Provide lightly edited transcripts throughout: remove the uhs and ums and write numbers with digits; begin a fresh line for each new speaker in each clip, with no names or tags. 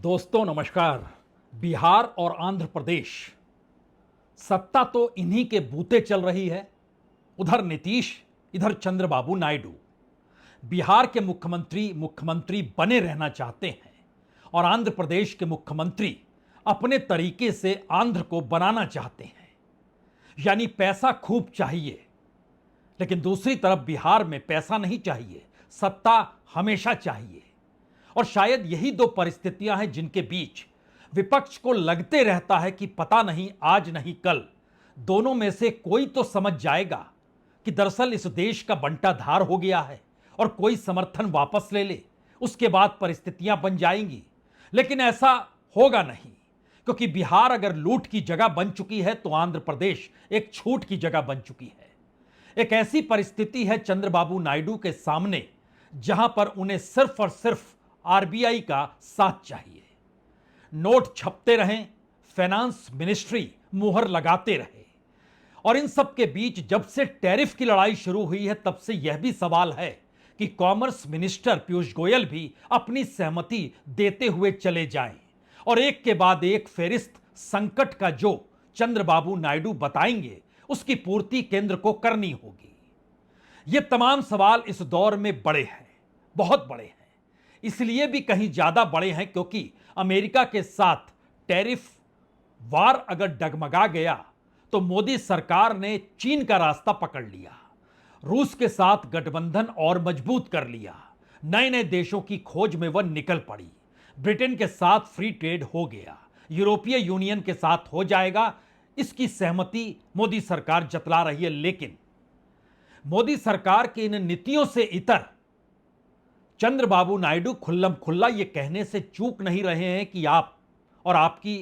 दोस्तों नमस्कार। बिहार और आंध्र प्रदेश, सत्ता तो इन्हीं के बूते चल रही है। उधर नीतीश, इधर चंद्रबाबू नायडू। बिहार के मुख्यमंत्री मुख्यमंत्री बने रहना चाहते हैं और आंध्र प्रदेश के मुख्यमंत्री अपने तरीके से आंध्र को बनाना चाहते हैं। यानी पैसा खूब चाहिए, लेकिन दूसरी तरफ बिहार में पैसा नहीं चाहिए, सत्ता हमेशा चाहिए। और शायद यही दो परिस्थितियां हैं जिनके बीच विपक्ष को लगते रहता है कि पता नहीं आज नहीं कल दोनों में से कोई तो समझ जाएगा कि दरअसल इस देश का बंटाधार हो गया है और कोई समर्थन वापस ले ले, उसके बाद परिस्थितियां बन जाएंगी। लेकिन ऐसा होगा नहीं, क्योंकि बिहार अगर लूट की जगह बन चुकी है तो आंध्र प्रदेश एक छूट की जगह बन चुकी है। एक ऐसी परिस्थिति है चंद्रबाबू नायडू के सामने जहां पर उन्हें सिर्फ और सिर्फ आरबीआई का साथ चाहिए। नोट छपते रहें, फाइनेंस मिनिस्ट्री मुहर लगाते रहे। और इन सब के बीच जब से टैरिफ की लड़ाई शुरू हुई है तब से यह भी सवाल है कि कॉमर्स मिनिस्टर पीयूष गोयल भी अपनी सहमति देते हुए चले जाएं और एक के बाद एक फेरिस्त संकट का जो चंद्रबाबू नायडू बताएंगे उसकी पूर्ति केंद्र को करनी होगी। ये तमाम सवाल इस दौर में बड़े हैं, बहुत बड़े हैं। इसलिए भी कहीं ज्यादा बड़े हैं क्योंकि अमेरिका के साथ टैरिफ वार अगर डगमगा गया तो मोदी सरकार ने चीन का रास्ता पकड़ लिया, रूस के साथ गठबंधन और मजबूत कर लिया, नए नए देशों की खोज में वह निकल पड़ी। ब्रिटेन के साथ फ्री ट्रेड हो गया, यूरोपीय यूनियन के साथ हो जाएगा, इसकी सहमति मोदी सरकार जतला रही है। लेकिन मोदी सरकार की इन नीतियों से इतर चंद्रबाबू नायडू खुल्लम खुल्ला ये कहने से चूक नहीं रहे हैं कि आप और आपकी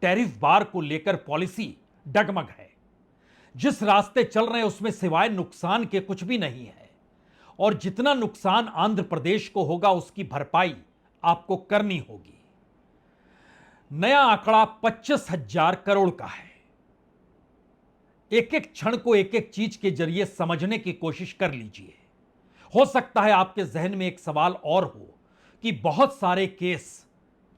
टैरिफ बार को लेकर पॉलिसी डगमग है। जिस रास्ते चल रहे हैं उसमें सिवाय नुकसान के कुछ भी नहीं है और जितना नुकसान आंध्र प्रदेश को होगा उसकी भरपाई आपको करनी होगी। नया आंकड़ा 25,000 करोड़ का है। एक एक क्षण को एक एक चीज के जरिए समझने की कोशिश कर लीजिए। हो सकता है आपके जहन में एक सवाल और हो कि बहुत सारे केस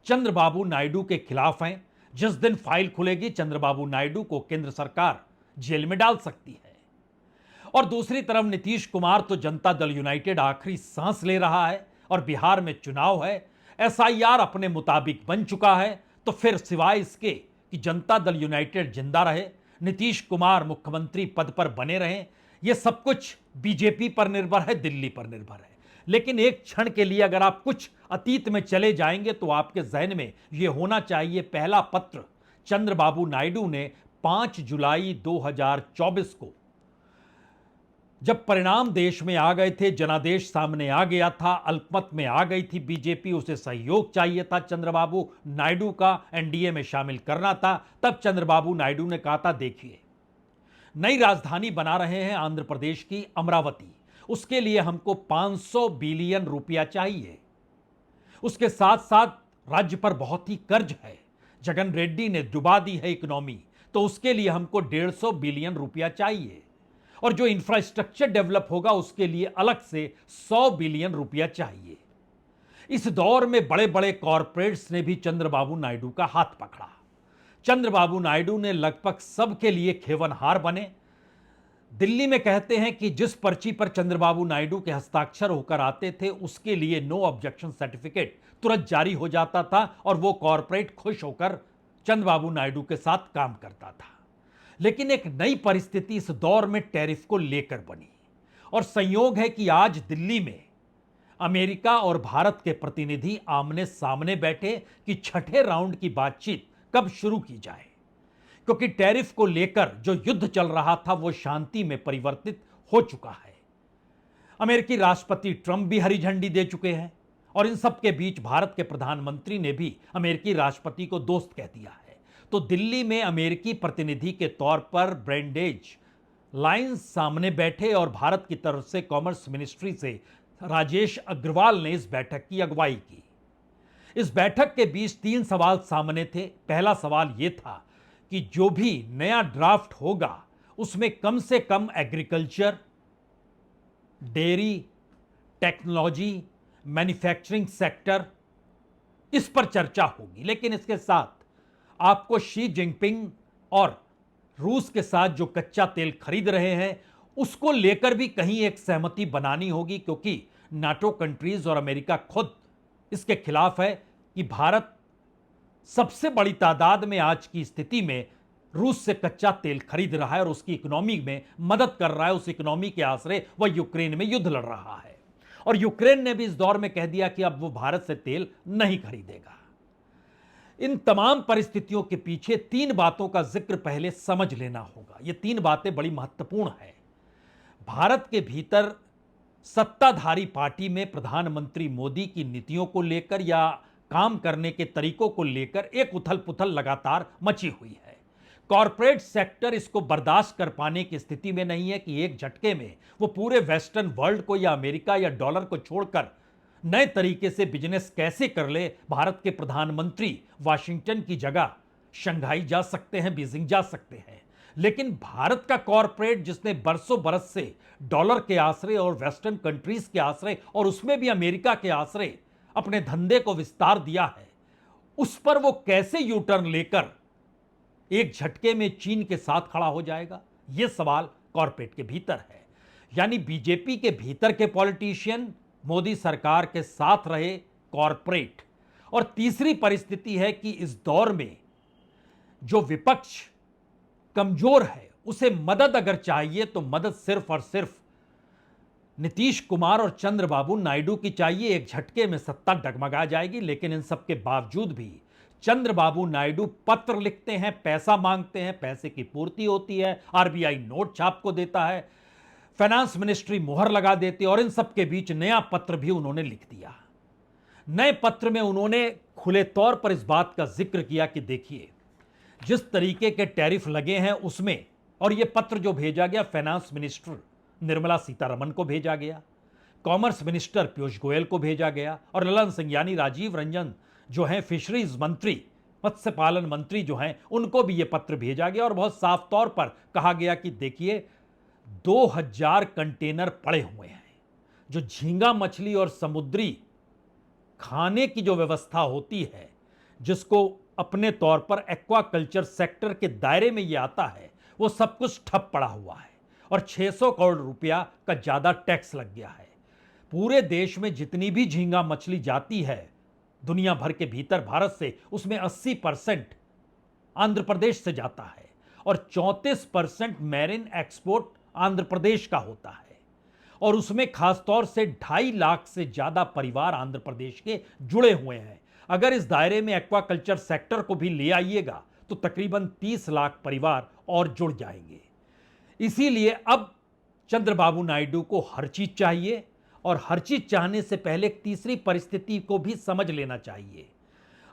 चंद्रबाबू नायडू के खिलाफ हैं, जिस दिन फाइल खुलेगी चंद्रबाबू नायडू को केंद्र सरकार जेल में डाल सकती है। और दूसरी तरफ नीतीश कुमार तो जनता दल यूनाइटेड आखिरी सांस ले रहा है और बिहार में चुनाव है, एसआईआर अपने मुताबिक बन चुका है। तो फिर सिवाय इसके कि जनता दल यूनाइटेड जिंदा रहे, नीतीश कुमार मुख्यमंत्री पद पर बने रहें, यह सब कुछ बीजेपी पर निर्भर है, दिल्ली पर निर्भर है। लेकिन एक क्षण के लिए अगर आप कुछ अतीत में चले जाएंगे तो आपके जहन में यह होना चाहिए, पहला पत्र चंद्रबाबू नायडू ने 5 जुलाई 2024 को जब परिणाम देश में आ गए थे, जनादेश सामने आ गया था, अल्पमत में आ गई थी बीजेपी, उसे सहयोग चाहिए था चंद्रबाबू नायडू का, एनडीए में शामिल करना था। तब चंद्रबाबू नायडू ने कहा था, देखिए नई राजधानी बना रहे हैं आंध्र प्रदेश की अमरावती, उसके लिए हमको 500 बिलियन रुपया चाहिए। उसके साथ साथ राज्य पर बहुत ही कर्ज है, जगन रेड्डी ने डुबा दी है इकोनॉमी, तो उसके लिए हमको 150 बिलियन रुपया चाहिए। और जो इंफ्रास्ट्रक्चर डेवलप होगा उसके लिए अलग से 100 बिलियन रुपया चाहिए। इस दौर में बड़े बड़े कॉरपोरेट्स ने भी चंद्रबाबू नायडू का हाथ पकड़ा। चंद्रबाबू नायडू ने लगभग सबके लिए खेवनहार बने। दिल्ली में कहते हैं कि जिस पर्ची पर चंद्रबाबू नायडू के हस्ताक्षर होकर आते थे उसके लिए नो ऑब्जेक्शन सर्टिफिकेट तुरंत जारी हो जाता था और वो कॉरपोरेट खुश होकर चंद्रबाबू नायडू के साथ काम करता था। लेकिन एक नई परिस्थिति इस दौर में टैरिफ को लेकर बनी और संयोग है कि आज दिल्ली में अमेरिका और भारत के प्रतिनिधि आमने सामने बैठे कि छठे राउंड की बातचीत कब शुरू की जाए, क्योंकि टैरिफ को लेकर जो युद्ध चल रहा था वो शांति में परिवर्तित हो चुका है। अमेरिकी राष्ट्रपति ट्रंप भी हरी झंडी दे चुके हैं और इन सब के बीच भारत के प्रधानमंत्री ने भी अमेरिकी राष्ट्रपति को दोस्त कह दिया है। तो दिल्ली में अमेरिकी प्रतिनिधि के तौर पर ब्रेंडेज लाइंस सामने बैठे और भारत की तरफ से कॉमर्स मिनिस्ट्री से राजेश अग्रवाल ने इस बैठक की अगुवाई की। इस बैठक के बीच 3 सवाल सामने थे। पहला सवाल यह था कि जो भी नया ड्राफ्ट होगा उसमें कम से कम agriculture, dairy, technology, manufacturing sector इस पर चर्चा होगी। लेकिन इसके साथ आपको शी जिनपिंग और रूस के साथ जो कच्चा तेल खरीद रहे हैं उसको लेकर भी कहीं एक सहमति बनानी होगी, क्योंकि नाटो कंट्रीज और अमेरिका खुद इसके खिलाफ है कि भारत सबसे बड़ी तादाद में आज की स्थिति में रूस से कच्चा तेल खरीद रहा है और उसकी इकोनॉमी में मदद कर रहा है। उस इकोनॉमी के आसरे वह यूक्रेन में युद्ध लड़ रहा है और यूक्रेन ने भी इस दौर में कह दिया कि अब वो भारत से तेल नहीं खरीदेगा। इन तमाम परिस्थितियों के पीछे तीन बातों का जिक्र पहले समझ लेना होगा। ये तीन बातें बड़ी महत्वपूर्ण है। भारत के भीतर सत्ताधारी पार्टी में प्रधानमंत्री मोदी की नीतियों को लेकर या काम करने के तरीकों को लेकर एक उथल पुथल लगातार मची हुई है। कॉरपोरेट सेक्टर इसको बर्दाश्त कर पाने की स्थिति में नहीं है कि एक झटके में वो पूरे वेस्टर्न वर्ल्ड को या अमेरिका या डॉलर को छोड़कर नए तरीके से बिजनेस कैसे कर ले। भारत के प्रधानमंत्री वाशिंगटन की जगह शंघाई जा सकते हैं, बीजिंग जा सकते हैं, लेकिन भारत का कॉरपोरेट जिसने बरसों बरस से डॉलर के आश्रय और वेस्टर्न कंट्रीज के आश्रय और उसमें भी अमेरिका के आश्रय अपने धंधे को विस्तार दिया है, उस पर वो कैसे यू टर्न लेकर एक झटके में चीन के साथ खड़ा हो जाएगा? यह सवाल कॉरपोरेट के भीतर है। यानी बीजेपी के भीतर के पॉलिटिशियन मोदी सरकार के साथ रहे कॉरपोरेट। और तीसरी परिस्थिति है कि इस दौर में जो विपक्ष कमजोर है उसे मदद अगर चाहिए तो मदद सिर्फ और सिर्फ नीतीश कुमार और चंद्रबाबू नायडू की चाहिए। एक झटके में सत्ता डगमगा जाएगी। लेकिन इन सब के बावजूद भी चंद्रबाबू नायडू पत्र लिखते हैं, पैसा मांगते हैं, पैसे की पूर्ति होती है, आरबीआई नोट छाप को देता है, फाइनेंस मिनिस्ट्री मुहर लगा देती है और इन सब के बीच नया पत्र भी उन्होंने लिख दिया। नए पत्र में उन्होंने खुले तौर पर इस बात का जिक्र किया कि देखिए जिस तरीके के टैरिफ लगे हैं उसमें, और यह पत्र जो भेजा गया फाइनेंस मिनिस्टर निर्मला सीतारमण को भेजा गया, कॉमर्स मिनिस्टर पीयूष गोयल को भेजा गया और ललन सिंह यानी राजीव रंजन जो हैं फिशरीज मंत्री, मत्स्य पालन मंत्री जो हैं, उनको भी यह पत्र भेजा गया और बहुत साफ तौर पर कहा गया कि देखिए 2000 कंटेनर पड़े हुए हैं। जो झींगा मछली और समुद्री खाने की जो व्यवस्था होती है, जिसको अपने तौर पर एक्वाकल्चर सेक्टर के दायरे में यह आता है, वो सब कुछ ठप पड़ा हुआ है और 600 करोड़ रुपया का ज्यादा टैक्स लग गया है। पूरे देश में जितनी भी झींगा मछली जाती है दुनिया भर के भीतर भारत से, उसमें 80% आंध्र प्रदेश से जाता है और 34% मैरिन एक्सपोर्ट आंध्र प्रदेश का होता है और उसमें खासतौर से 2.5 लाख से ज्यादा परिवार आंध्र प्रदेश के जुड़े हुए हैं। अगर इस दायरे में एक्वाकल्चर सेक्टर को भी ले आइएगा तो तकरीबन 30 लाख परिवार और जुड़ जाएंगे। इसीलिए अब चंद्रबाबू नायडू को हर चीज चाहिए और हर चीज चाहने से पहले एक तीसरी परिस्थिति को भी समझ लेना चाहिए।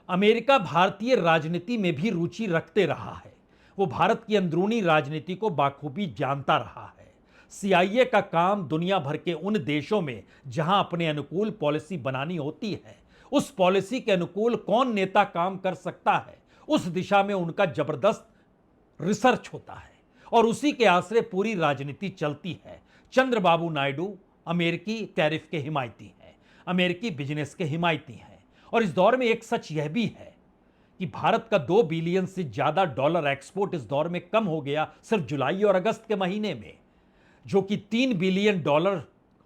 अमेरिका भारतीय राजनीति में भी रुचि रखते रहा है, वो भारत की अंदरूनी राजनीति को बाखूबी जानता रहा है। सीआईए का काम दुनिया भर के उन देशों में जहां अपने अनुकूल पॉलिसी बनानी होती है, उस पॉलिसी के अनुकूल कौन नेता काम कर सकता है, उस दिशा में उनका जबरदस्त रिसर्च होता है और उसी के आश्रय पूरी राजनीति चलती है। चंद्रबाबू नायडू अमेरिकी टैरिफ के हिमायती हैं, अमेरिकी बिजनेस के हिमायती हैं और इस दौर में एक सच यह भी है कि भारत का 2 बिलियन से ज्यादा डॉलर एक्सपोर्ट इस दौर में कम हो गया सिर्फ जुलाई और अगस्त के महीने में, जो कि 3 बिलियन डॉलर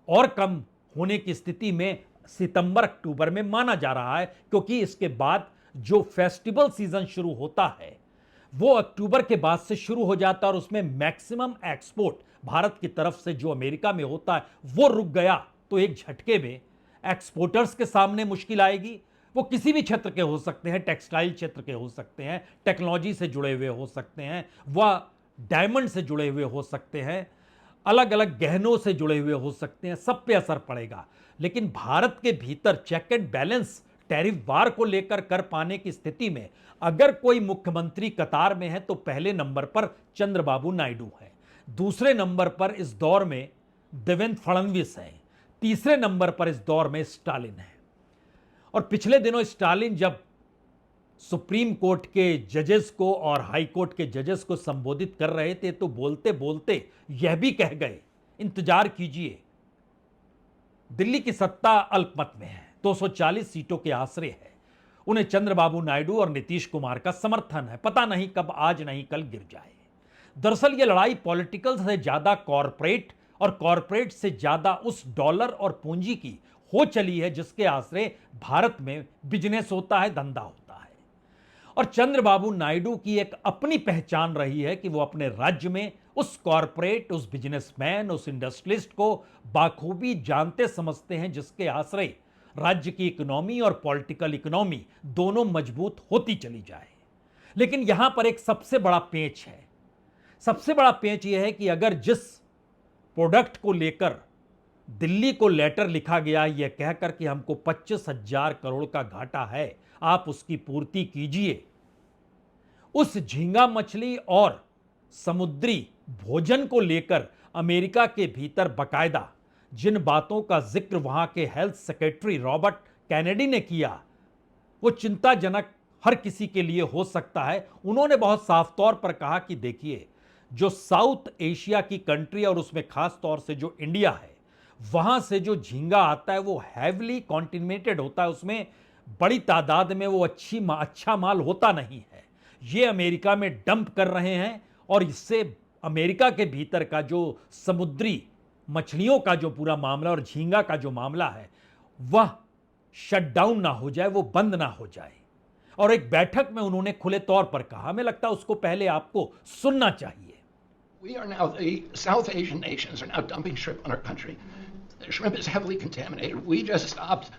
और कम होने की स्थिति में सितंबर अक्टूबर में माना जा रहा है, क्योंकि इसके बाद जो फेस्टिवल सीजन शुरू होता है वो अक्टूबर के बाद से शुरू हो जाता है और उसमें मैक्सिमम एक्सपोर्ट भारत की तरफ से जो अमेरिका में होता है वो रुक गया तो एक झटके में एक्सपोर्टर्स के सामने मुश्किल आएगी। वो किसी भी क्षेत्र के हो सकते हैं, टेक्सटाइल क्षेत्र के हो सकते हैं, टेक्नोलॉजी से जुड़े हुए हो सकते हैं, वह डायमंड से जुड़े हुए हो सकते हैं, अलग अलग गहनों से जुड़े हुए हो सकते हैं, सब पे असर पड़ेगा। लेकिन भारत के भीतर चेक एंड बैलेंस टैरिफ वार को लेकर कर पाने की स्थिति में अगर कोई मुख्यमंत्री कतार में है तो पहले नंबर पर चंद्रबाबू नायडू है, दूसरे नंबर पर इस दौर में देवेंद्र फडणवीस है, तीसरे नंबर पर इस दौर में स्टालिन है। और पिछले दिनों स्टालिन जब सुप्रीम कोर्ट के जजेस को और हाई कोर्ट के जजेस को संबोधित कर रहे थे तो बोलते बोलते यह भी कह गए, इंतजार कीजिए, दिल्ली की सत्ता अल्पमत में है, 240 सीटों के आसरे है, उन्हें चंद्रबाबू नायडू और नीतीश कुमार का समर्थन है। पता नहीं कब आज नहीं कल गिर जाए। दरअसल यह लड़ाई पॉलिटिकल से ज्यादा कॉरपोरेट और कॉरपोरेट से ज्यादा उस डॉलर और पूंजी की हो चली है जिसके आश्रय भारत में बिजनेस होता है, धंधा होता है। और चंद्रबाबू नायडू की एक अपनी पहचान रही है कि वो अपने राज्य में उस कॉरपोरेट, उस बिजनेसमैन, उस इंडस्ट्रियलिस्ट को बाखूबी जानते समझते हैं जिसके आश्रय राज्य की इकोनॉमी और पॉलिटिकल इकोनॉमी दोनों मजबूत होती चली जाए। लेकिन यहां पर एक सबसे बड़ा पेंच है। सबसे बड़ा पेंच यह है कि अगर जिस प्रोडक्ट को लेकर दिल्ली को लेटर लिखा गया यह कहकर कि हमको 25,000 करोड़ का घाटा है, आप उसकी पूर्ति कीजिए, उस झींगा मछली और समुद्री भोजन को लेकर अमेरिका के भीतर बकायदा जिन बातों का जिक्र वहां के हेल्थ सेक्रेटरी रॉबर्ट कैनेडी ने किया वो चिंताजनक हर किसी के लिए हो सकता है। उन्होंने बहुत साफ तौर पर कहा कि देखिए, जो साउथ एशिया की कंट्री और उसमें खास तौर से जो इंडिया है, वहां से जो झींगा आता है वो हैवली कॉन्टिनेटेड होता है, उसमें बड़ी तादाद में वो अच्छा माल होता नहीं है। ये अमेरिका में डंप कर रहे हैं और इससे अमेरिका के भीतर का जो समुद्री मछलियों का जो पूरा मामला और झींगा का जो मामला है वह शटडाउन ना हो जाए, वो बंद ना हो जाए। और एक बैठक में उन्होंने खुले तौर पर कहा, हमें लगता है उसको पहले आपको सुनना चाहिए।
We are now, the South Asian nations are now dumping shrimp on our country. The shrimp is heavily contaminated. We just stopped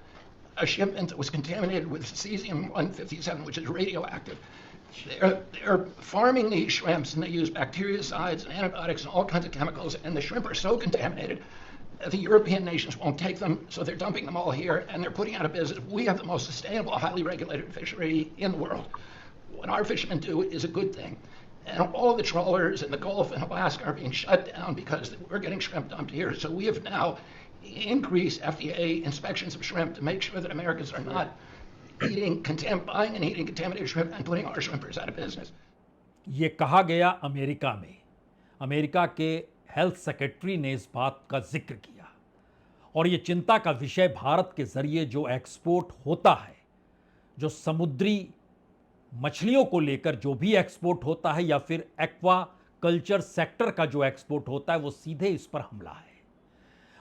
a shipment that was contaminated with cesium-157, which is radioactive. They're farming these shrimps and they use bactericides and antibiotics and all kinds of chemicals, and the shrimp are so contaminated that the European nations won't take them, so they're dumping them all here and they're putting out of business. We have the most sustainable, highly regulated fishery in the world. What our fishermen do is a good thing. And all the trawlers in the Gulf and Alaska are being shut down because we're getting shrimp dumped here. So we have now increased FDA inspections of shrimp to make sure that Americans are not buying and eating contaminated shrimp and putting our shrimpers out of business.
ये कहा गया America में। America के health secretary ने इस बात का जिक्र किया और ये चिंता का विषय भारत के जरिए जो एक्सपोर्ट होता है, जो समुद्री मछलियों को लेकर जो भी एक्सपोर्ट होता है या फिर एक्वा कल्चर सेक्टर का जो एक्सपोर्ट होता है, वो सीधे इस पर हमला है।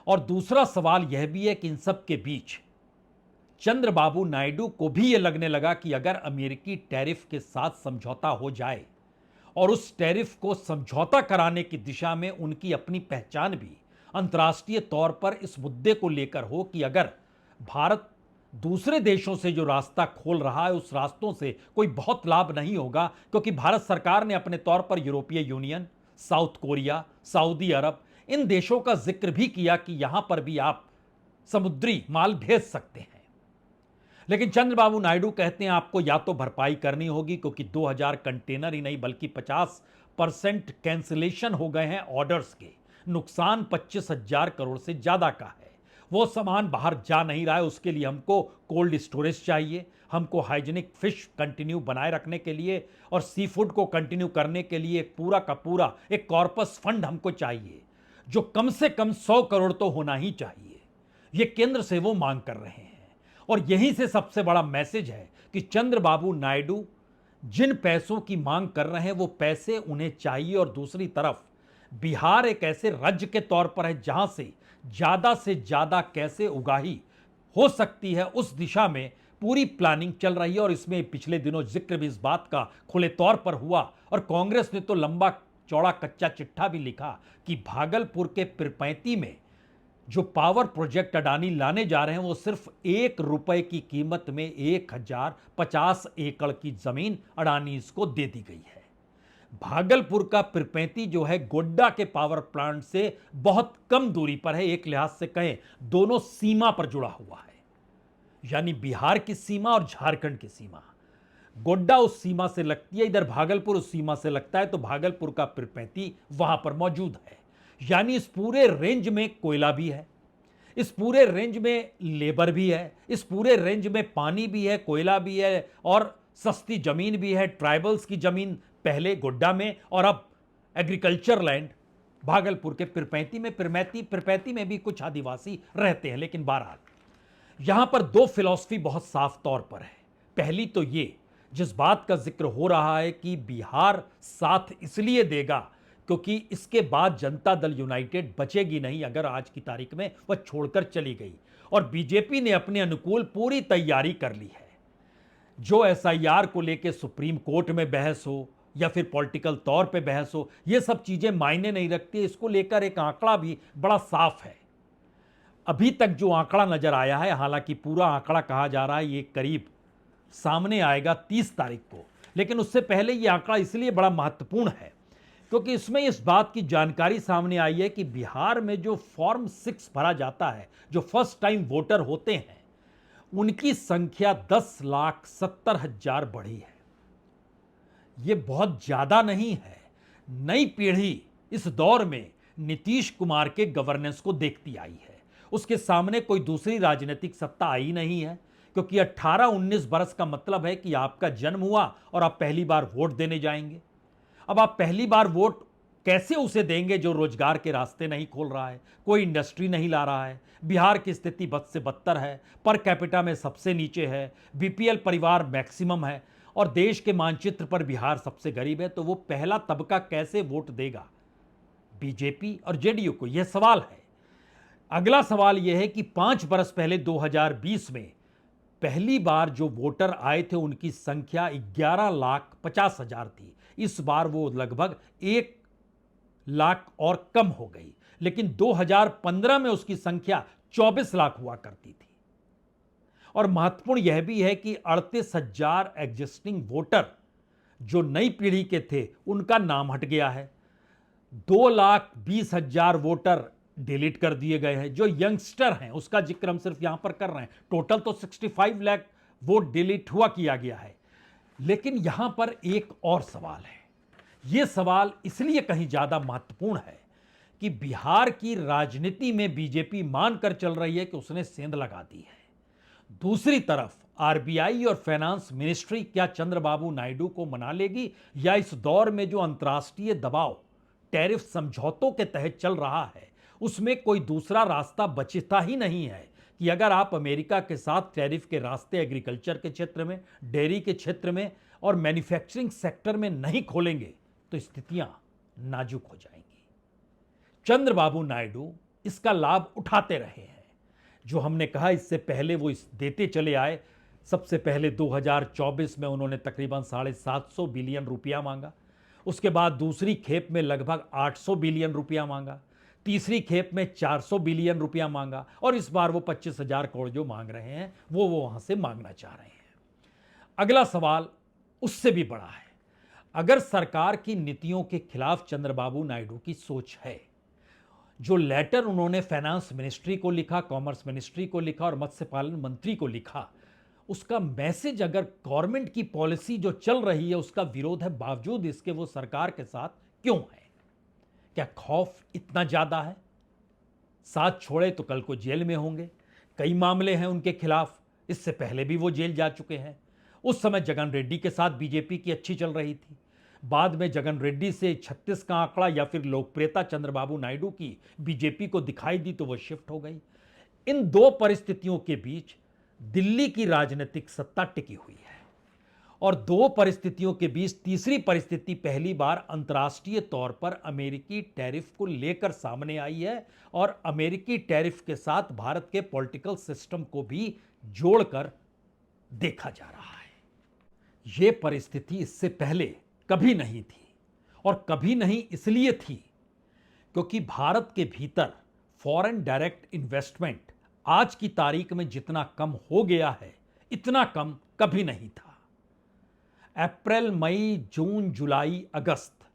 और दूसरा सवाल यह भी है कि इन सब के बीच चंद्रबाबू नायडू को भी यह लगने लगा कि अगर अमेरिकी टैरिफ के साथ समझौता हो जाए और उस टैरिफ को समझौता कराने की दिशा में उनकी अपनी पहचान भी अंतर्राष्ट्रीय तौर पर इस मुद्दे को लेकर हो कि अगर भारत दूसरे देशों से जो रास्ता खोल रहा है उस रास्तों से कोई बहुत लाभ नहीं होगा, क्योंकि भारत सरकार ने अपने तौर पर यूरोपीय यूनियन, साउथ कोरिया, सऊदी अरब, इन देशों का जिक्र भी किया कि यहां पर भी आप समुद्री माल भेज सकते हैं। लेकिन चंद्रबाबू नायडू कहते हैं आपको या तो भरपाई करनी होगी, क्योंकि 2000 कंटेनर ही नहीं बल्कि 50% कैंसिलेशन हो गए हैं ऑर्डर्स के। नुकसान 25,000 करोड़ से ज्यादा का है। वो सामान बाहर जा नहीं रहा है, उसके लिए हमको कोल्ड स्टोरेज चाहिए, हमको हाइजीनिक फिश कंटिन्यू बनाए रखने के लिए और सी फूड को कंटिन्यू करने के लिए पूरा का पूरा एक कॉर्पस फंड हमको चाहिए, जो कम से कम 100 करोड़ तो होना ही चाहिए। ये केंद्र से वो मांग कर रहे हैं। और यहीं से सबसे बड़ा मैसेज है कि चंद्रबाबू नायडू जिन पैसों की मांग कर रहे हैं वो पैसे उन्हें चाहिए। और दूसरी तरफ बिहार एक ऐसे राज्य के तौर पर है जहां से ज्यादा कैसे उगाही हो सकती है, उस दिशा में पूरी प्लानिंग चल रही है। और इसमें पिछले दिनों जिक्र भी इस बात का खुले तौर पर हुआ और कांग्रेस ने तो लंबा चौड़ा कच्चा चिट्ठा भी लिखा कि भागलपुर के पिरपैंती में जो पावर प्रोजेक्ट अडानी लाने जा रहे हैं वो सिर्फ ₹1 की कीमत में 1050 एकड़ की जमीन अडानी इसको दे दी गई है। भागलपुर का पिरपैंती जो है गोड्डा के पावर प्लांट से बहुत कम दूरी पर है। एक लिहाज से कहें दोनों सीमा पर जुड़ा हुआ है, यानी बिहार की सीमा और झारखंड की सीमा। गोड्डा उस सीमा से लगती है, इधर भागलपुर उस सीमा से लगता है, तो भागलपुर का पिरपैंती वहां पर मौजूद है। यानी इस पूरे रेंज में कोयला भी है, इस पूरे रेंज में लेबर भी है, इस पूरे रेंज में पानी भी है, कोयला भी है और सस्ती जमीन भी है। ट्राइबल्स की जमीन पहले गोड्डा में और अब एग्रीकल्चर लैंड भागलपुर के पिरपैंती में। पिरपैंती में भी कुछ आदिवासी रहते हैं। लेकिन बहरहाल यहां पर दो फिलॉसफी बहुत साफ तौर पर है। पहली तो ये, जिस बात का जिक्र हो रहा है कि बिहार साथ इसलिए देगा क्योंकि इसके बाद जनता दल यूनाइटेड बचेगी नहीं अगर आज की तारीख में वह छोड़कर चली गई, और बीजेपी ने अपने अनुकूल पूरी तैयारी कर ली है। जो एसआईआर को लेकर सुप्रीम कोर्ट में बहस हो या फिर पॉलिटिकल तौर पे बहस हो, ये सब चीजें मायने नहीं रखती। इसको लेकर एक आंकड़ा भी बड़ा साफ है। अभी तक जो आंकड़ा नजर आया है, हालांकि पूरा आंकड़ा कहा जा रहा है ये करीब सामने आएगा 30 तारीख को, लेकिन उससे पहले ये आंकड़ा इसलिए बड़ा महत्वपूर्ण है क्योंकि इसमें इस बात की जानकारी सामने आई है कि बिहार में जो फॉर्म 6 भरा जाता है, जो फर्स्ट टाइम वोटर होते हैं, उनकी संख्या 10,70,000 बढ़ी है। ये बहुत ज्यादा नहीं है। नई पीढ़ी इस दौर में नीतीश कुमार के गवर्नेंस को देखती आई है। उसके सामने कोई दूसरी राजनीतिक सत्ता आई नहीं है, क्योंकि 18-19 बरस का मतलब है कि आपका जन्म हुआ और आप पहली बार वोट देने जाएंगे। अब आप पहली बार वोट कैसे उसे देंगे जो रोजगार के रास्ते नहीं खोल रहा है, कोई इंडस्ट्री नहीं ला रहा है। बिहार की स्थिति बद से बदतर है, पर कैपिटा में सबसे नीचे है, बीपीएल परिवार मैक्सिमम है और देश के मानचित्र पर बिहार सबसे गरीब है। तो वो पहला तबका कैसे वोट देगा बीजेपी और जेडीयू को, यह सवाल है। अगला सवाल यह है कि 5 बरस पहले 2020 में पहली बार जो वोटर आए थे उनकी संख्या 11,50,000 थी। इस बार वो लगभग 1 लाख और कम हो गई, लेकिन 2015 में उसकी संख्या 24 लाख हुआ करती थी। और महत्वपूर्ण यह भी है कि 38,000 एग्जिस्टिंग वोटर जो नई पीढ़ी के थे उनका नाम हट गया है। 2,20,000 वोटर डिलीट कर दिए गए हैं। जो यंगस्टर हैं उसका जिक्र हम सिर्फ यहां पर कर रहे हैं। टोटल तो 65 लाख वोट डिलीट हुआ किया गया है। लेकिन यहां पर एक और सवाल है। यह सवाल इसलिए कहीं ज्यादा महत्वपूर्ण है कि बिहार की राजनीति में बीजेपी मानकर चल रही है कि उसने सेंध लगा दी है। दूसरी तरफ आरबीआई और फाइनेंस मिनिस्ट्री क्या चंद्रबाबू नायडू को मना लेगी, या इस दौर में जो अंतर्राष्ट्रीय दबाव टैरिफ समझौतों के तहत चल रहा है उसमें कोई दूसरा रास्ता बचता ही नहीं है कि अगर आप अमेरिका के साथ टैरिफ के रास्ते एग्रीकल्चर के क्षेत्र में, डेयरी के क्षेत्र में और मैन्युफैक्चरिंग सेक्टर में नहीं खोलेंगे तो स्थितियां नाजुक हो जाएंगी। चंद्रबाबू नायडू इसका लाभ उठाते रहे हैं। जो हमने कहा इससे पहले वो इस देते चले आए। सबसे पहले 2024 में उन्होंने तकरीबन 750 बिलियन रुपया मांगा। उसके बाद दूसरी खेप में लगभग 800 बिलियन रुपया मांगा। तीसरी खेप में 400 बिलियन रुपया मांगा और इस बार वो 25,000 करोड़ जो मांग रहे हैं वो वहां से मांगना चाह रहे हैं। अगला सवाल उससे भी बड़ा है। अगर सरकार की नीतियों के खिलाफ चंद्रबाबू नायडू की सोच है, जो लेटर उन्होंने फाइनेंस मिनिस्ट्री को लिखा, कॉमर्स मिनिस्ट्री को लिखा और मत्स्य पालन मंत्री को लिखा, उसका मैसेज अगर गवर्नमेंट की पॉलिसी जो चल रही है उसका विरोध है, बावजूद इसके वो सरकार के साथ क्यों है? क्या खौफ इतना ज्यादा है? साथ छोड़े तो कल को जेल में होंगे। कई मामले हैं उनके खिलाफ, इससे पहले भी वो जेल जा चुके हैं। उस समय जगन रेड्डी के साथ बीजेपी की अच्छी चल रही थी। बाद में जगन रेड्डी से 36 का आंकड़ा या फिर लोकप्रियता चंद्रबाबू नायडू की बीजेपी को दिखाई दी तो वो शिफ्ट हो गई। इन दो परिस्थितियों के बीच दिल्ली की राजनीतिक सत्ता टिकी हुई है और दो परिस्थितियों के बीच तीसरी परिस्थिति पहली बार अंतर्राष्ट्रीय तौर पर अमेरिकी टैरिफ को लेकर सामने आई है और अमेरिकी टैरिफ के साथ भारत के पॉलिटिकल सिस्टम को भी जोड़कर देखा जा रहा है। यह परिस्थिति इससे पहले कभी नहीं थी और कभी नहीं इसलिए थी क्योंकि भारत के भीतर फॉरेन डायरेक्ट इन्वेस्टमेंट आज की तारीख में जितना कम हो गया है इतना कम कभी नहीं था। अप्रैल, मई, जून, जुलाई, अगस्त,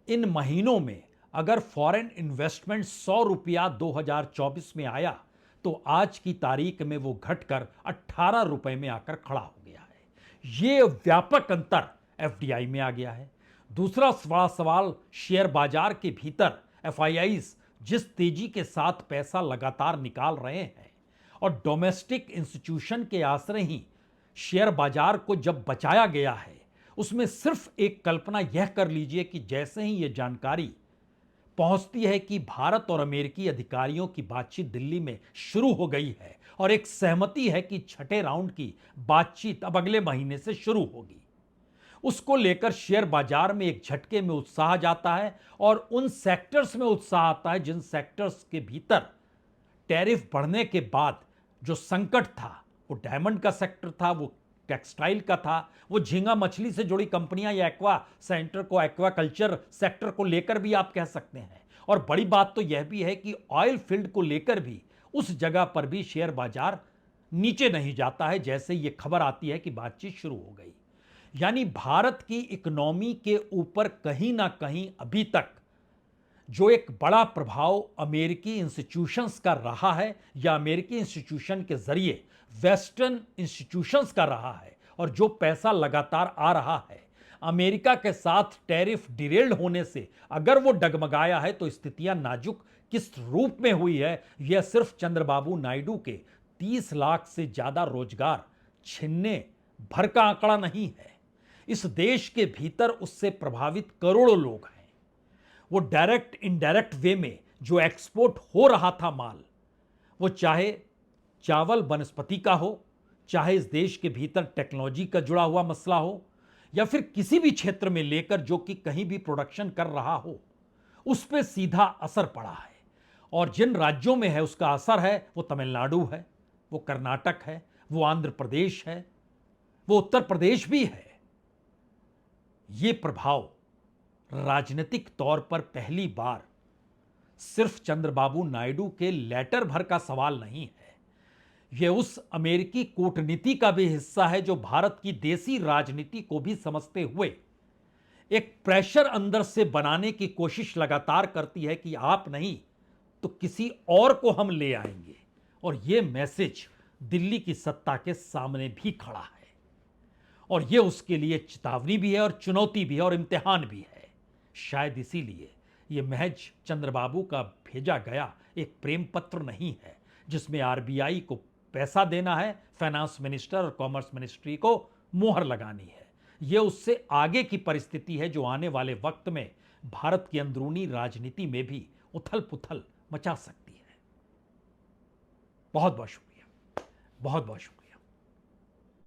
इन महीनों में अगर फॉरेन इन्वेस्टमेंट 100 रुपया 2024 में आया तो आज की तारीख में वो घटकर 18 रुपए में आकर खड़ा हो गया है। ये व्यापक अंतर एफडीआई में आ गया है। दूसरा सवाल शेयर बाजार के भीतर एफआईआईज जिस तेजी के साथ पैसा लगातार निकाल रहे हैं और डोमेस्टिक इंस्टीट्यूशन के आश्रय ही शेयर बाजार को जब बचाया गया है, उसमें सिर्फ एक कल्पना यह कर लीजिए कि जैसे ही यह जानकारी पहुंचती है कि भारत और अमेरिकी अधिकारियों की बातचीत दिल्ली में शुरू हो गई है और एक सहमति है कि छठे राउंड की बातचीत अब अगले महीने से शुरू होगी। उसको लेकर शेयर बाजार में एक झटके में उत्साह जाता है और उन सेक्टर्स में उत्साह आता है जिन सेक्टर्स के भीतर टैरिफ बढ़ने के बाद जो संकट था, वो डायमंड का सेक्टर था, वो टेक्सटाइल का था, वो झींगा मछली से जुड़ी कंपनियां या एक्वा सेंटर को, एक्वाकल्चर सेक्टर को लेकर भी आप कह सकते हैं। और बड़ी बात तो यह भी है कि ऑयल फील्ड को लेकर भी उस जगह पर भी शेयर बाजार नीचे नहीं जाता है जैसे ये खबर आती है कि बातचीत शुरू हो गई। यानी भारत की इकोनॉमी के ऊपर कहीं ना कहीं अभी तक जो एक बड़ा प्रभाव अमेरिकी इंस्टीट्यूशंस का रहा है या अमेरिकी इंस्टीट्यूशन के जरिए वेस्टर्न इंस्टीट्यूशंस का रहा है, और जो पैसा लगातार आ रहा है अमेरिका के साथ टैरिफ डिरेल्ड होने से अगर वो डगमगाया है तो स्थितियां नाजुक किस रूप में हुई है, यह सिर्फ चंद्रबाबू नायडू के 30 लाख से ज्यादा रोजगार छिनने भर का आंकड़ा नहीं है। इस देश के भीतर उससे प्रभावित करोड़ों लोग हैं। वो डायरेक्ट इनडायरेक्ट वे में जो एक्सपोर्ट हो रहा था माल, वो चाहे चावल वनस्पति का हो, चाहे इस देश के भीतर टेक्नोलॉजी का जुड़ा हुआ मसला हो, या फिर किसी भी क्षेत्र में लेकर जो कि कहीं भी प्रोडक्शन कर रहा हो, उस पर सीधा असर पड़ा है। और जिन राज्यों में है उसका असर है, वो तमिलनाडु है, वो कर्नाटक है, वो आंध्र प्रदेश है, वो उत्तर प्रदेश भी है। ये प्रभाव राजनीतिक तौर पर पहली बार सिर्फ चंद्रबाबू नायडू के लेटर भर का सवाल नहीं है, यह उस अमेरिकी कूटनीति का भी हिस्सा है जो भारत की देसी राजनीति को भी समझते हुए एक प्रेशर अंदर से बनाने की कोशिश लगातार करती है कि आप नहीं तो किसी और को हम ले आएंगे। और यह मैसेज दिल्ली की सत्ता के सामने भी खड़ा है, और यह उसके लिए चेतावनी भी है और चुनौती भी है और इम्तिहान भी है। शायद इसीलिए यह महज चंद्रबाबू का भेजा गया एक प्रेम पत्र नहीं है जिसमें आरबीआई को पैसा देना है, फाइनेंस मिनिस्टर और कॉमर्स मिनिस्ट्री को मोहर लगानी है। यह उससे आगे की परिस्थिति है जो आने वाले वक्त में भारत की अंदरूनी राजनीति में भी उथल पुथल मचा सकती है। बहुत बहुत शुक्रिया, बहुत बहुत शुक्रिया।